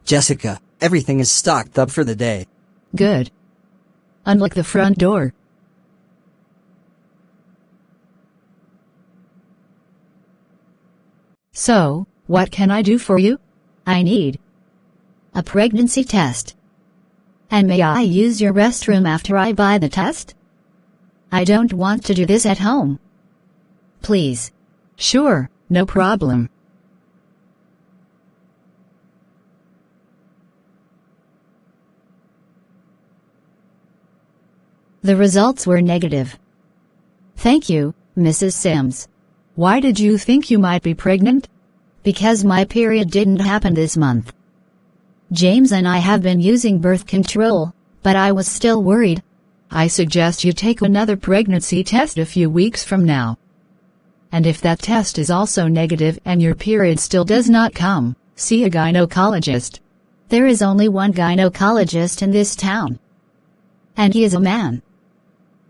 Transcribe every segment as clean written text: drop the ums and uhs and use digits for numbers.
Jessica, everything is stocked up for the day. Good. Unlock the front door. So, what can I do for you? I need a pregnancy test. And may I use your restroom after I buy the test? I don't want to do this at home. Please. Sure, no problem. The results were negative. Thank you, Mrs. Sims. Why did you think you might be pregnant? Because my period didn't happen this month. James and I have been using birth control, but I was still worried. I suggest you take another pregnancy test a few weeks from now. And if that test is also negative and your period still does not come, see a gynecologist. There is only one gynecologist in this town. And he is a man.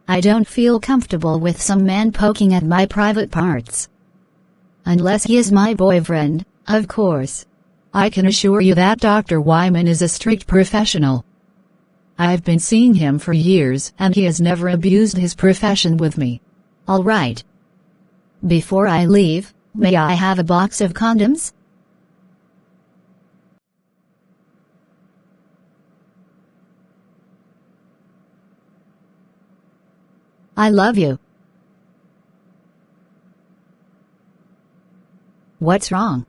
I don't feel comfortable with some man poking at my private parts. Unless he is my boyfriend, of course. I can assure you that Dr. Wyman is a strict professional. I've been seeing him for years and he has never abused his profession with me. All right. Before I leave, may I have a box of condoms? I love you. What's wrong?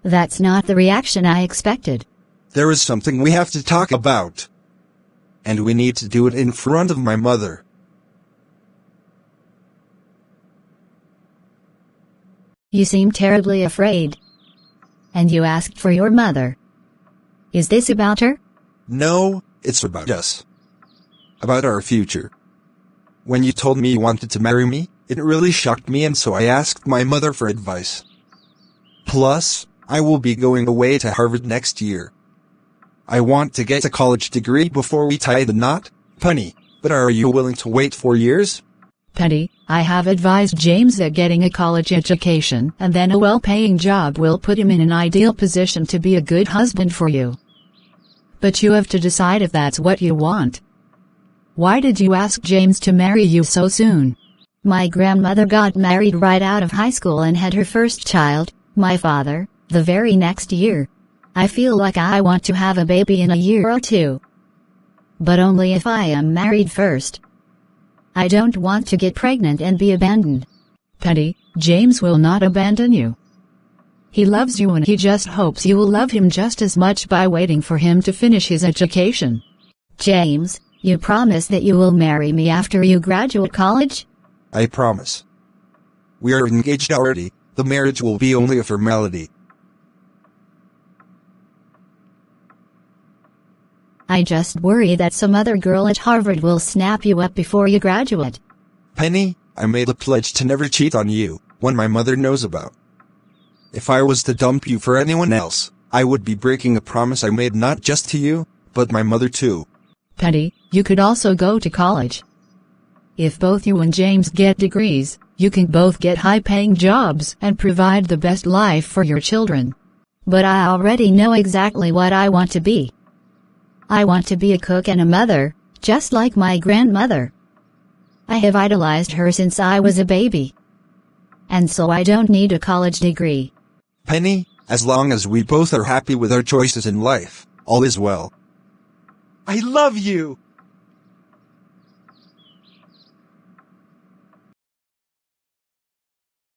That's not the reaction I expected. There is something we have to talk about. And we need to do it in front of my mother. You seem terribly afraid. And you asked for your mother. Is this about her? No, it's about us. About our future. When you told me you wanted to marry me, it really shocked me, and so I asked my mother for advice. Plus, I will be going away to Harvard next year. I want to get a college degree before we tie the knot, Penny, but are you willing to wait 4 years? Penny, I have advised James that getting a college education and then a well-paying job will put him in an ideal position to be a good husband for you. But you have to decide if that's what you want. Why did you ask James to marry you so soon? My grandmother got married right out of high school and had her first child, my father, the very next year. I feel like I want to have a baby in a year or two. But only if I am married first. I don't want to get pregnant and be abandoned. Penny, James will not abandon you. He loves you and he just hopes you will love him just as much by waiting for him to finish his education. James, you promise that you will marry me after you graduate college? I promise. We are engaged already. The marriage will be only a formality. I just worry that some other girl at Harvard will snap you up before you graduate. Penny, I made a pledge to never cheat on you, one my mother knows about. If I was to dump you for anyone else, I would be breaking a promise I made not just to you, but my mother too. Penny, you could also go to college. If both you and James get degrees, you can both get high-paying jobs and provide the best life for your children. But I already know exactly what I want to be. I want to be a cook and a mother, just like my grandmother. I have idolized her since I was a baby. And so I don't need a college degree. Penny, as long as we both are happy with our choices in life, all is well. I love you!